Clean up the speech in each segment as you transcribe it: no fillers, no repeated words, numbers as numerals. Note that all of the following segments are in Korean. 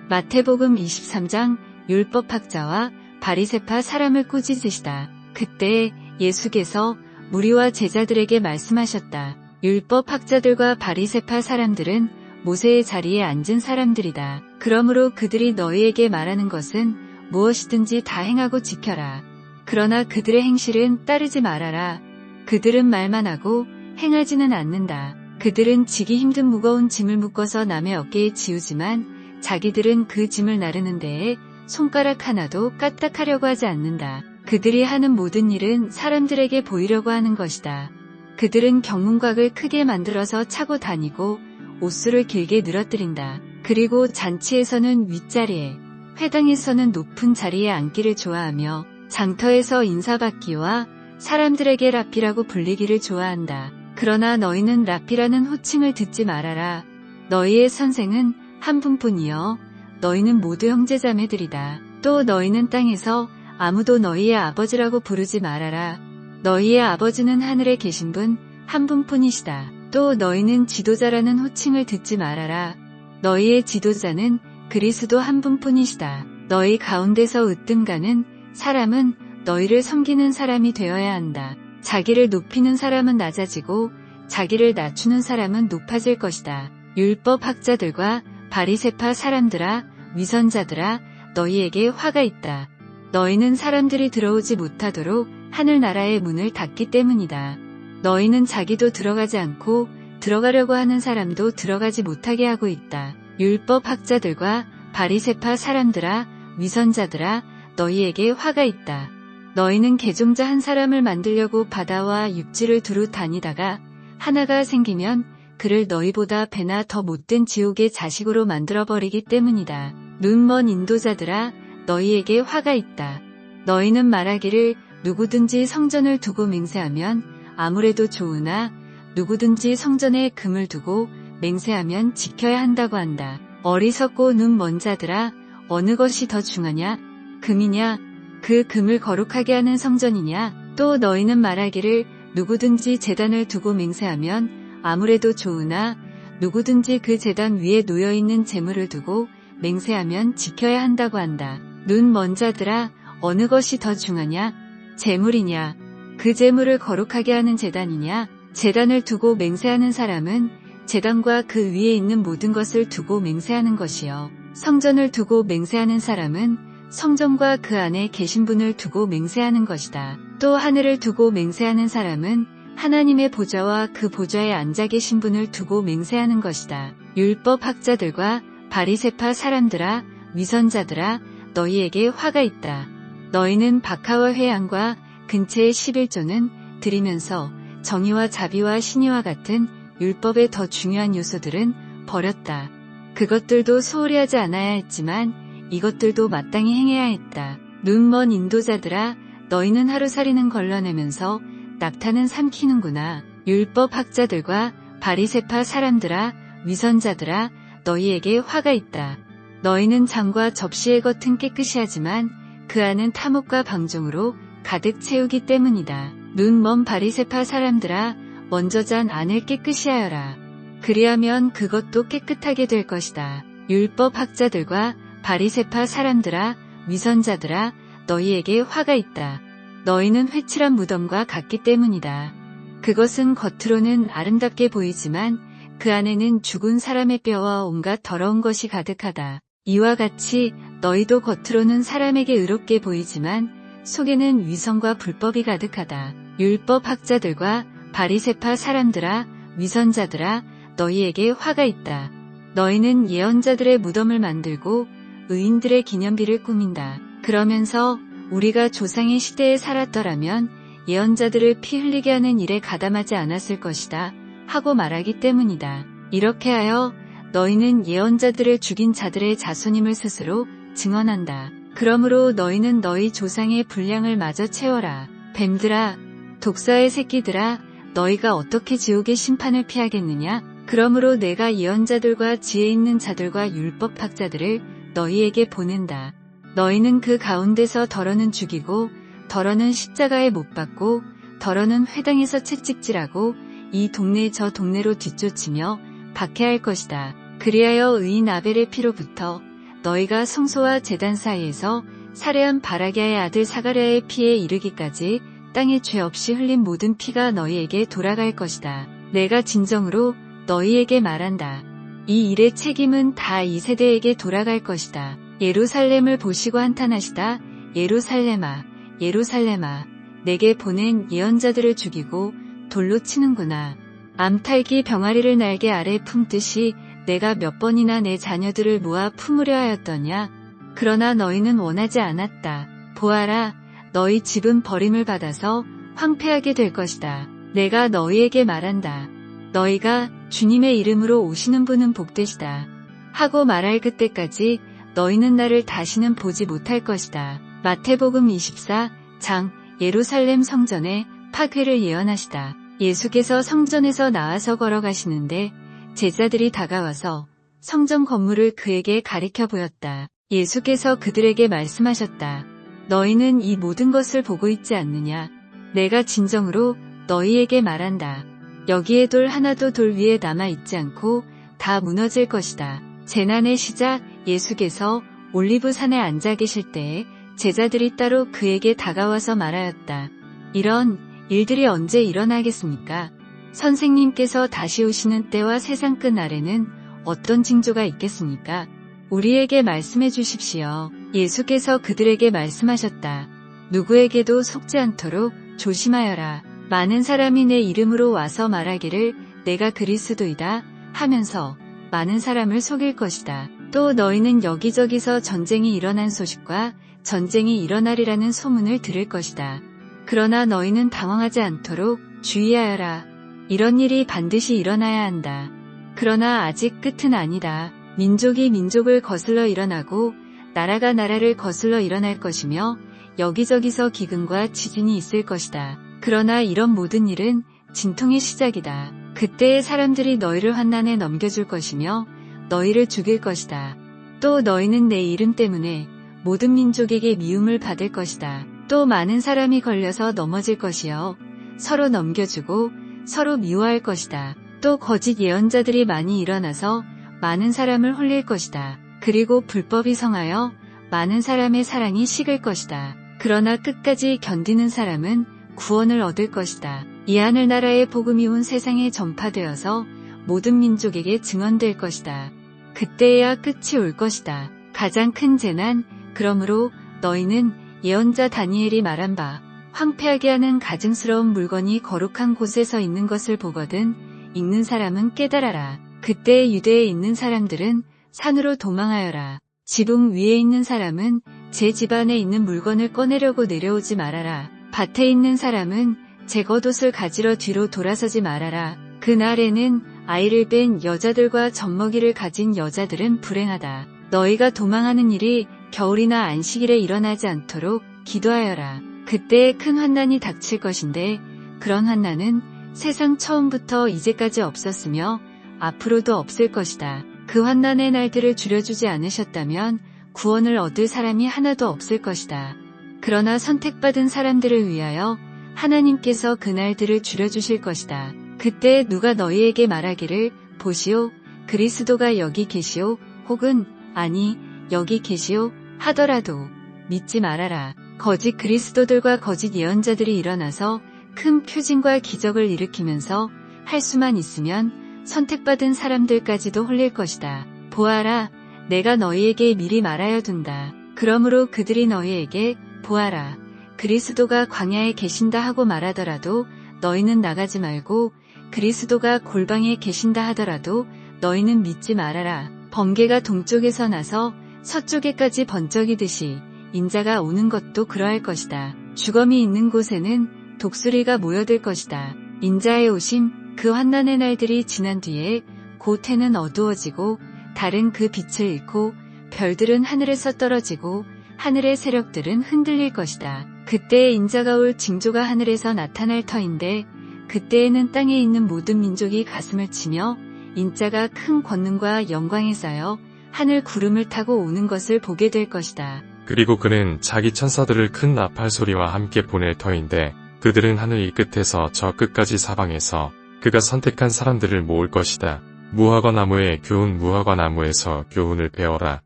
마태복음 23장 율법학자와 바리새파 사람을 꾸짖으시다. 그때 예수께서 무리와 제자들에게 말씀하셨다. 율법학자들과 바리새파 사람들은 모세의 자리에 앉은 사람들이다. 그러므로 그들이 너희에게 말하는 것은 무엇이든지 다 행하고 지켜라. 그러나 그들의 행실은 따르지 말아라. 그들은 말만 하고 행하지는 않는다. 그들은 지기 힘든 무거운 짐을 묶어서 남의 어깨에 지우지만 자기들은 그 짐을 나르는 데에 손가락 하나도 까딱하려고 하지 않는다. 그들이 하는 모든 일은 사람들에게 보이려고 하는 것이다. 그들은 경문곽을 크게 만들어서 차고 다니고 옷수를 길게 늘어뜨린다. 그리고 잔치에서는 윗자리에, 회당에서는 높은 자리에 앉기를 좋아하며 장터에서 인사받기와 사람들에게 랍비라고 불리기를 좋아한다. 그러나 너희는 랍비라는 호칭을 듣지 말아라. 너희의 선생은 한 분뿐이여 너희는 모두 형제자매들이다. 또 너희는 땅에서 아무도 너희의 아버지라고 부르지 말아라. 너희의 아버지는 하늘에 계신 분 한 분뿐이시다. 또 너희는 지도자라는 호칭을 듣지 말아라. 너희의 지도자는 그리스도 한 분뿐이시다. 너희 가운데서 으뜸가는 사람은 너희를 섬기는 사람이 되어야 한다. 자기를 높이는 사람은 낮아지고 자기를 낮추는 사람은 높아질 것이다. 율법학자들과 바리새파 사람들아, 위선자들아, 너희에게 화가 있다. 너희는 사람들이 들어오지 못하도록 하늘나라의 문을 닫기 때문이다. 너희는 자기도 들어가지 않고 들어가려고 하는 사람도 들어가지 못하게 하고 있다. 율법학자들과 바리새파 사람들아, 위선자들아, 너희에게 화가 있다. 너희는 개종자 한 사람을 만들려고 바다와 육지를 두루 다니다가 하나가 생기면 그를 너희보다 배나 더 못된 지옥의 자식으로 만들어버리기 때문이다. 눈먼 인도자들아, 너희에게 화가 있다. 너희는 말하기를 누구든지 성전을 두고 맹세하면 아무래도 좋으나 누구든지 성전에 금을 두고 맹세하면 지켜야 한다고 한다. 어리석고 눈먼 자들아, 어느 것이 더 중하냐? 금이냐? 그 금을 거룩하게 하는 성전이냐? 또 너희는 말하기를 누구든지 제단을 두고 맹세하면 아무래도 좋으나 누구든지 그 제단 위에 놓여있는 재물을 두고 맹세하면 지켜야 한다고 한다. 눈먼 자들아, 어느 것이 더 중하냐? 재물이냐? 그 재물을 거룩하게 하는 제단이냐? 제단을 두고 맹세하는 사람은 제단과 그 위에 있는 모든 것을 두고 맹세하는 것이요. 성전을 두고 맹세하는 사람은 성전과 그 안에 계신 분을 두고 맹세하는 것이다. 또 하늘을 두고 맹세하는 사람은 하나님의 보좌와 그 보좌에 앉아 계신 분을 두고 맹세하는 것이다. 율법학자들과 바리새파 사람들아, 위선자들아, 너희에게 화가 있다. 너희는 박하와 회양과 근체의 11조는 드리면서 정의와 자비와 신의와 같은 율법의 더 중요한 요소들은 버렸다. 그것들도 소홀히 하지 않아야 했지만 이것들도 마땅히 행해야 했다. 눈먼 인도자들아, 너희는 하루살이는 걸러내면서 낙타는 삼키는구나. 율법학자들과 바리새파 사람들아, 위선자들아, 너희에게 화가 있다. 너희는 장과 접시의 겉은 깨끗이 하지만 그 안은 탐욕과 방종으로 가득 채우기 때문이다. 눈먼 바리새파 사람들아, 먼저 잔 안을 깨끗이 하여라. 그리하면 그것도 깨끗하게 될 것이다. 율법학자들과 바리새파 사람들아, 위선자들아, 너희에게 화가 있다. 너희는 회칠한 무덤과 같기 때문이다. 그것은 겉으로는 아름답게 보이지만 그 안에는 죽은 사람의 뼈와 온갖 더러운 것이 가득하다. 이와 같이 너희도 겉으로는 사람에게 의롭게 보이지만 속에는 위선과 불법이 가득하다. 율법학자들과 바리새파 사람들아, 위선자들아, 너희에게 화가 있다. 너희는 예언자들의 무덤을 만들고 의인들의 기념비를 꾸민다. 그러면서 우리가 조상의 시대에 살았더라면 예언자들을 피 흘리게 하는 일에 가담하지 않았을 것이다 하고 말하기 때문이다. 이렇게 하여 너희는 예언자들을 죽인 자들의 자손임을 스스로 증언한다. 그러므로 너희는 너희 조상의 분량을 마저 채워라. 뱀들아, 독사의 새끼들아, 너희가 어떻게 지옥의 심판을 피하겠느냐? 그러므로 내가 예언자들과 지혜 있는 자들과 율법학자들을 너희에게 보낸다. 너희는 그 가운데서 더러는 죽이고 더러는 십자가에 못 박고 더러는 회당에서 채찍질하고 이 동네 저 동네로 뒤쫓으며 박해할 것이다. 그리하여 의인 아벨의 피로부터 너희가 성소와 제단 사이에서 살해한 바라기아의 아들 사가랴의 피에 이르기까지 땅에 죄 없이 흘린 모든 피가 너희에게 돌아갈 것이다. 내가 진정으로 너희에게 말한다. 이 일의 책임은 다 이 세대에게 돌아갈 것이다. 예루살렘을 보시고 한탄하시다. 예루살렘아, 예루살렘아, 내게 보낸 예언자들을 죽이고 돌로 치는구나. 암탉이 병아리를 날개 아래 품듯이 내가 몇 번이나 내 자녀들을 모아 품으려 하였더냐. 그러나 너희는 원하지 않았다. 보아라, 너희 집은 버림을 받아서 황폐하게 될 것이다. 내가 너희에게 말한다. 너희가 주님의 이름으로 오시는 분은 복되시다 하고 말할 그때까지 너희는 나를 다시는 보지 못할 것이다. 마태복음 24장 예루살렘 성전의 파괴를 예언하시다. 예수께서 성전에서 나와서 걸어가시는데 제자들이 다가와서 성전 건물을 그에게 가리켜 보였다. 예수께서 그들에게 말씀하셨다. 너희는 이 모든 것을 보고 있지 않느냐? 내가 진정으로 너희에게 말한다. 여기에 돌 하나도 돌 위에 남아 있지 않고 다 무너질 것이다. 재난의 시작, 예수께서 올리브산에 앉아 계실 때에 제자들이 따로 그에게 다가와서 말하였다. 이런 일들이 언제 일어나겠습니까? 선생님께서 다시 오시는 때와 세상 끝 아래는 어떤 징조가 있겠습니까? 우리에게 말씀해 주십시오. 예수께서 그들에게 말씀하셨다. 누구에게도 속지 않도록 조심하여라. 많은 사람이 내 이름으로 와서 말하기를 내가 그리스도이다 하면서 많은 사람을 속일 것이다. 또 너희는 여기저기서 전쟁이 일어난 소식과 전쟁이 일어나리라는 소문을 들을 것이다. 그러나 너희는 당황하지 않도록 주의하여라. 이런 일이 반드시 일어나야 한다. 그러나 아직 끝은 아니다. 민족이 민족을 거슬러 일어나고 나라가 나라를 거슬러 일어날 것이며 여기저기서 기근과 지진이 있을 것이다. 그러나 이런 모든 일은 진통의 시작이다. 그때의 사람들이 너희를 환난에 넘겨줄 것이며 너희를 죽일 것이다. 또 너희는 내 이름 때문에 모든 민족에게 미움을 받을 것이다. 또 많은 사람이 걸려서 넘어질 것이요 서로 넘겨주고 서로 미워할 것이다. 또 거짓 예언자들이 많이 일어나서 많은 사람을 홀릴 것이다. 그리고 불법이 성하여 많은 사람의 사랑이 식을 것이다. 그러나 끝까지 견디는 사람은 구원을 얻을 것이다. 이 하늘나라의 복음이 온 세상에 전파되어서 모든 민족에게 증언될 것이다. 그때야 끝이 올 것이다. 가장 큰 재난, 그러므로 너희는 예언자 다니엘이 말한 바 황폐하게 하는 가증스러운 물건이 거룩한 곳에서 있는 것을 보거든 읽는 사람은 깨달아라. 그때 유대에 있는 사람들은 산으로 도망하여라. 지붕 위에 있는 사람은 제 집안에 있는 물건을 꺼내려고 내려오지 말아라. 밭에 있는 사람은 제 겉옷을 가지러 뒤로 돌아서지 말아라. 그날에는 아이를 뺀 여자들과 젖먹이를 가진 여자들은 불행하다. 너희가 도망하는 일이 겨울이나 안식일에 일어나지 않도록 기도하여라. 그때 큰 환난이 닥칠 것인데 그런 환난은 세상 처음부터 이제까지 없었으며 앞으로도 없을 것이다. 그 환난의 날들을 줄여주지 않으셨다면 구원을 얻을 사람이 하나도 없을 것이다. 그러나 선택받은 사람들을 위하여 하나님께서 그 날들을 줄여주실 것이다. 그때 누가 너희에게 말하기를 보시오, 그리스도가 여기 계시오, 혹은 아니, 여기 계시오 하더라도 믿지 말아라. 거짓 그리스도들과 거짓 예언자들이 일어나서 큰 표징과 기적을 일으키면서 할 수만 있으면 선택받은 사람들까지도 홀릴 것이다. 보아라, 내가 너희에게 미리 말하여 둔다. 그러므로 그들이 너희에게 보아라, 그리스도가 광야에 계신다 하고 말하더라도 너희는 나가지 말고 그리스도가 골방에 계신다 하더라도 너희는 믿지 말아라. 번개가 동쪽에서 나서 서쪽에까지 번쩍이듯이 인자가 오는 것도 그러할 것이다. 주검이 있는 곳에는 독수리가 모여들 것이다. 인자의 오심, 그 환난의 날들이 지난 뒤에 곧 해는 어두워지고 달은 그 빛을 잃고 별들은 하늘에서 떨어지고 하늘의 세력들은 흔들릴 것이다. 그때에 인자가 올 징조가 하늘에서 나타날 터인데 그때에는 땅에 있는 모든 민족이 가슴을 치며 인자가 큰 권능과 영광에 쌓여 하늘 구름을 타고 오는 것을 보게 될 것이다. 그리고 그는 자기 천사들을 큰 나팔 소리와 함께 보낼 터인데 그들은 하늘 이 끝에서 저 끝까지 사방에서 그가 선택한 사람들을 모을 것이다. 무화과 나무의 교훈, 무화과 나무에서 교훈을 배워라.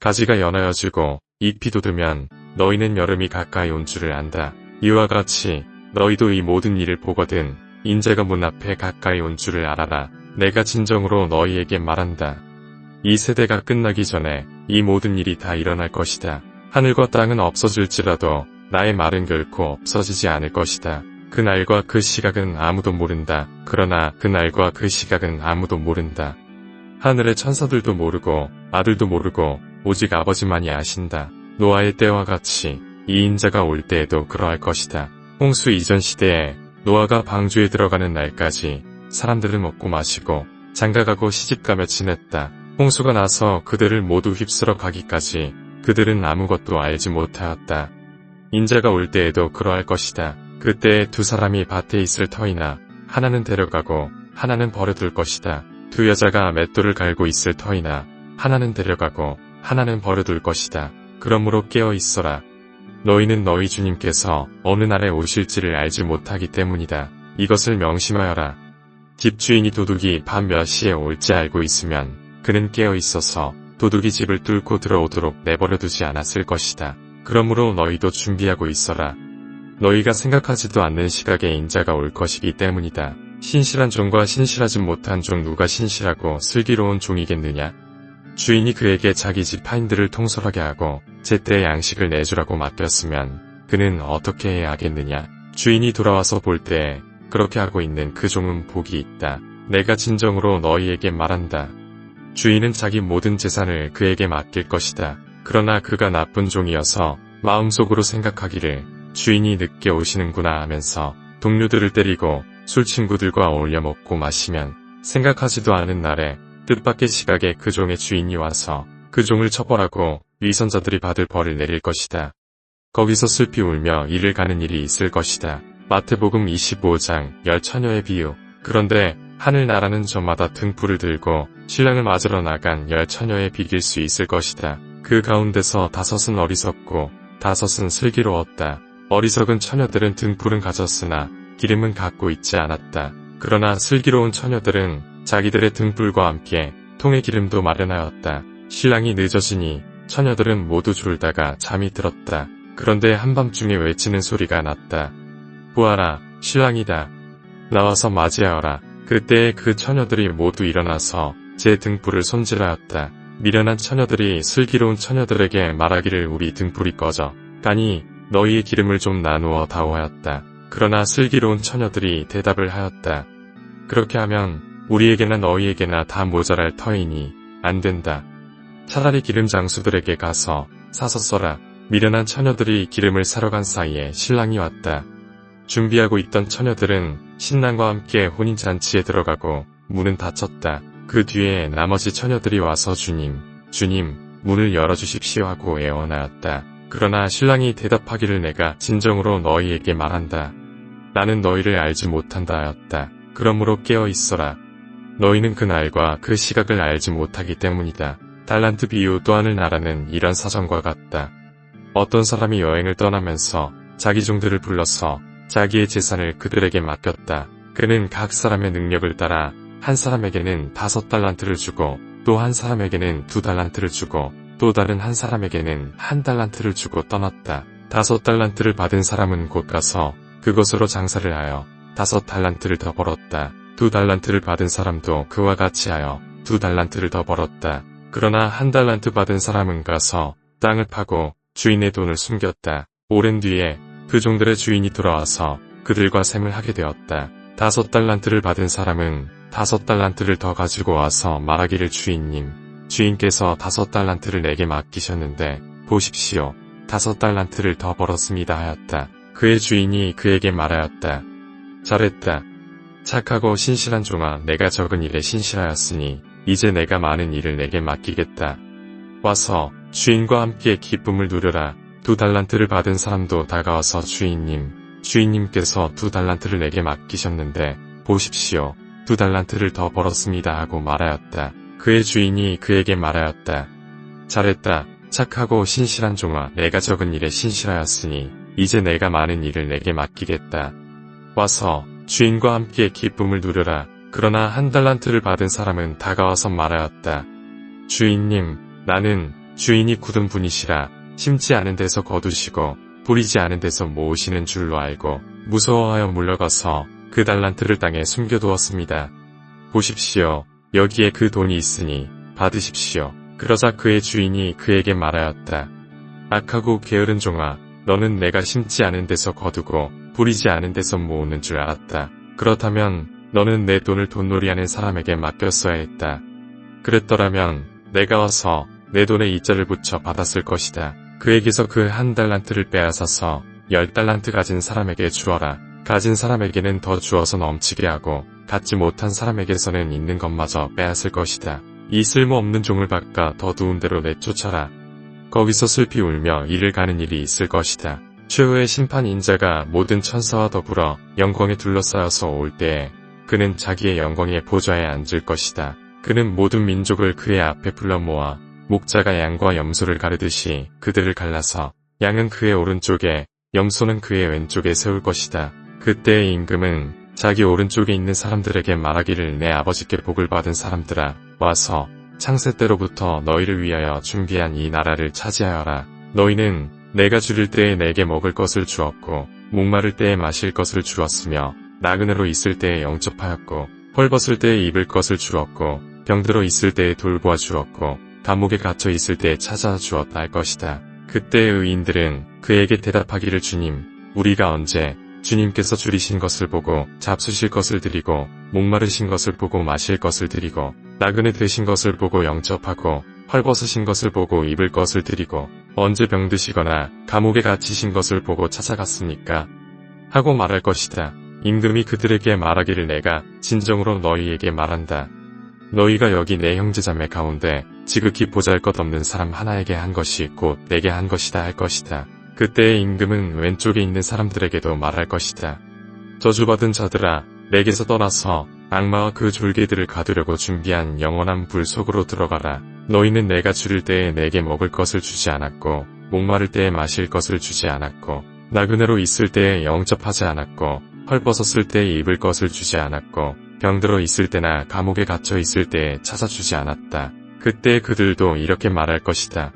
가지가 연하여지고 잎이 돋으면 너희는 여름이 가까이 온 줄을 안다. 이와 같이 너희도 이 모든 일을 보거든 인자가 문 앞에 가까이 온 줄을 알아라. 내가 진정으로 너희에게 말한다. 이 세대가 끝나기 전에 이 모든 일이 다 일어날 것이다. 하늘과 땅은 없어질지라도 나의 말은 결코 없어지지 않을 것이다. 그 날과 그 시각은 아무도 모른다. 그러나 그 날과 그 시각은 아무도 모른다. 하늘의 천사들도 모르고 아들도 모르고 오직 아버지만이 아신다. 노아의 때와 같이 이 인자가 올 때에도 그러할 것이다. 홍수 이전 시대에 노아가 방주에 들어가는 날까지 사람들은 먹고 마시고 장가가고 시집가며 지냈다. 홍수가 나서 그들을 모두 휩쓸어 가기까지 그들은 아무것도 알지 못하였다. 인자가 올 때에도 그러할 것이다. 그때 두 사람이 밭에 있을 터이나 하나는 데려가고 하나는 버려둘 것이다. 두 여자가 맷돌을 갈고 있을 터이나 하나는 데려가고 하나는 버려둘 것이다. 그러므로 깨어 있어라. 너희는 너희 주님께서 어느 날에 오실지를 알지 못하기 때문이다. 이것을 명심하여라. 집주인이 도둑이 밤 몇 시에 올지 알고 있으면 그는 깨어 있어서 도둑이 집을 뚫고 들어오도록 내버려두지 않았을 것이다. 그러므로 너희도 준비하고 있어라. 너희가 생각하지도 않는 시각에 인자가 올 것이기 때문이다. 신실한 종과 신실하지 못한 종 누가 신실하고 슬기로운 종이겠느냐? 주인이 그에게 자기 집 하인들을 통솔하게 하고 제때 양식을 내주라고 맡겼으면 그는 어떻게 해야 하겠느냐? 주인이 돌아와서 볼 때 그렇게 하고 있는 그 종은 복이 있다. 내가 진정으로 너희에게 말한다. 주인은 자기 모든 재산을 그에게 맡길 것이다. 그러나 그가 나쁜 종이어서 마음속으로 생각하기를 주인이 늦게 오시는구나 하면서 동료들을 때리고 술 친구들과 어울려 먹고 마시면 생각하지도 않은 날에 뜻밖의 시각에 그 종의 주인이 와서 그 종을 처벌하고 위선자들이 받을 벌을 내릴 것이다. 거기서 슬피 울며 이를 가는 일이 있을 것이다. 마태복음 25장 열 처녀의 비유. 그런데 하늘나라는 저마다 등불을 들고 신랑을 맞으러 나간 열 처녀에 비길 수 있을 것이다. 그 가운데서 5은 어리석고 5은 슬기로웠다. 어리석은 처녀들은 등불은 가졌으나 기름은 갖고 있지 않았다. 그러나 슬기로운 처녀들은 자기들의 등불과 함께 통의 기름도 마련하였다. 신랑이 늦어지니 처녀들은 모두 졸다가 잠이 들었다. 그런데 한밤중에 외치는 소리가 났다. 보아라, 신랑이다. 나와서 맞이하여라. 그때 그 처녀들이 모두 일어나서 제 등불을 손질하였다. 미련한 처녀들이 슬기로운 처녀들에게 말하기를 우리 등불이 꺼져 가니 너희의 기름을 좀 나누어 다오 하였다. 그러나 슬기로운 처녀들이 대답을 하였다. 그렇게 하면 우리에게나 너희에게나 다 모자랄 터이니 안 된다. 차라리 기름 장수들에게 가서 사서 써라. 미련한 처녀들이 기름을 사러 간 사이에 신랑이 왔다. 준비하고 있던 처녀들은 신랑과 함께 혼인잔치에 들어가고 문은 닫혔다. 그 뒤에 나머지 처녀들이 와서 주님, 문을 열어주십시오 하고 애원하였다. 그러나 신랑이 대답하기를 내가 진정으로 너희에게 말한다. 나는 너희를 알지 못한다 하였다. 그러므로 깨어 있어라. 너희는 그 날과 그 시각을 알지 못하기 때문이다. 달란트 비유 또 하늘나라는 이런 사정과 같다. 어떤 사람이 여행을 떠나면서 자기 종들을 불러서 자기의 재산을 그들에게 맡겼다. 그는 각 사람의 능력을 따라 한 사람에게는 5달란트를 주고 또 한 사람에게는 2달란트를 주고 또 다른 한 사람에게는 1달란트를 주고 떠났다. 5달란트를 받은 사람은 곧 가서 그것으로 장사를 하여 5달란트를 더 벌었다. 2달란트를 받은 사람도 그와 같이 하여 2달란트를 더 벌었다. 그러나 1달란트 받은 사람은 가서 땅을 파고 주인의 돈을 숨겼다. 오랜 뒤에 그 종들의 주인이 돌아와서 그들과 셈을 하게 되었다. 5달란트를 받은 사람은 5달란트를 더 가지고 와서 말하기를 주인께서 5달란트를 내게 맡기셨는데 보십시오. 5달란트를 더 벌었습니다 하였다. 그의 주인이 그에게 말하였다. 잘했다. 착하고 신실한 종아, 내가 적은 일에 신실하였으니 이제 내가 많은 일을 내게 맡기겠다. 와서 주인과 함께 기쁨을 누려라. 2달란트를 받은 사람도 다가와서 주인님께서 2달란트를 내게 맡기셨는데 보십시오. 2달란트를 더 벌었습니다 하고 말하였다. 그의 주인이 그에게 말하였다. 잘했다. 착하고 신실한 종아, 내가 적은 일에 신실하였으니 이제 내가 많은 일을 내게 맡기겠다. 와서 주인과 함께 기쁨을 누려라. 그러나 1달란트를 받은 사람은 다가와서 말하였다. 주인님, 나는 주인이 굳은 분이시라 심지 않은 데서 거두시고 뿌리지 않은 데서 모으시는 줄로 알고 무서워하여 물러가서 그 달란트를 땅에 숨겨두었습니다. 보십시오. 여기에 그 돈이 있으니 받으십시오. 그러자 그의 주인이 그에게 말하였다. 악하고 게으른 종아, 너는 내가 심지 않은 데서 거두고 뿌리지 않은 데서 모으는 줄 알았다. 그렇다면 너는 내 돈을 돈놀이하는 사람에게 맡겼어야 했다. 그랬더라면 내가 와서 내 돈에 이자를 붙여 받았을 것이다. 그에게서 그 한 달란트를 빼앗아서 10달란트 가진 사람에게 주어라. 가진 사람에게는 더 주어서 넘치게 하고 갖지 못한 사람에게서는 있는 것마저 빼앗을 것이다. 이 쓸모없는 종을 바꿔 더 두은 데로 내쫓아라. 거기서 슬피 울며 이를 가는 일이 있을 것이다. 최후의 심판 인자가 모든 천사와 더불어 영광에 둘러싸여서 올 때에 그는 자기의 영광의 보좌에 앉을 것이다. 그는 모든 민족을 그의 앞에 불러 모아 목자가 양과 염소를 가르듯이 그들을 갈라서 양은 그의 오른쪽에 염소는 그의 왼쪽에 세울 것이다. 그때의 임금은 자기 오른쪽에 있는 사람들에게 말하기를 내 아버지께 복을 받은 사람들아 와서 창세 때로부터 너희를 위하여 준비한 이 나라를 차지하여라. 너희는 내가 줄일 때에 내게 먹을 것을 주었고 목마를 때에 마실 것을 주었으며 나그네로 있을 때에 영접하였고 헐벗을 때에 입을 것을 주었고 병들어 있을 때에 돌보아 주었고 감옥에 갇혀 있을 때에 찾아 주었다 할 것이다. 그때의 의인들은 그에게 대답하기를 주님, 우리가 언제 주님께서 줄이신 것을 보고 잡수실 것을 드리고 목마르신 것을 보고 마실 것을 드리고 나그네 되신 것을 보고 영접하고 헐벗으신 것을 보고 입을 것을 드리고 언제 병드시거나 감옥에 갇히신 것을 보고 찾아갔습니까? 하고 말할 것이다. 임금이 그들에게 말하기를 내가 진정으로 너희에게 말한다. 너희가 여기 내 형제자매 가운데 지극히 보잘것없는 사람 하나에게 한 것이 곧 내게 한 것이다 할 것이다. 그때의 임금은 왼쪽에 있는 사람들에게도 말할 것이다. 저주받은 자들아, 내게서 떠나서 악마와 그 졸개들을 가두려고 준비한 영원한 불 속으로 들어가라. 너희는 내가 줄일 때에 내게 먹을 것을 주지 않았고 목마를 때에 마실 것을 주지 않았고 나그네로 있을 때에 영접하지 않았고 헐벗었을 때에 입을 것을 주지 않았고 병들어 있을 때나 감옥에 갇혀 있을 때에 찾아주지 않았다. 그때 그들도 이렇게 말할 것이다.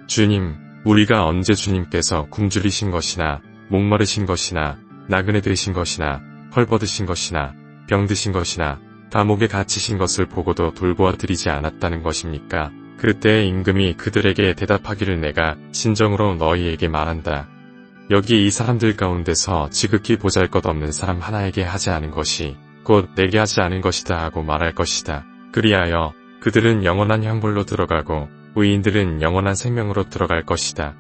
주님, 우리가 언제 주님께서 굶주리신 것이나 목마르신 것이나 나그네 되신 것이나 헐벗으신 것이나 병드신 것이나 감옥에 갇히신 것을 보고도 돌보아 드리지 않았다는 것입니까? 그때의 임금이 그들에게 대답하기를 내가 진정으로 너희에게 말한다. 여기 이 사람들 가운데서 지극히 보잘것없는 사람 하나에게 하지 않은 것이 곧 내게 하지 않은 것이다 하고 말할 것이다. 그리하여 그들은 영원한 형벌로 들어가고 의인들은 영원한 생명으로 들어갈 것이다.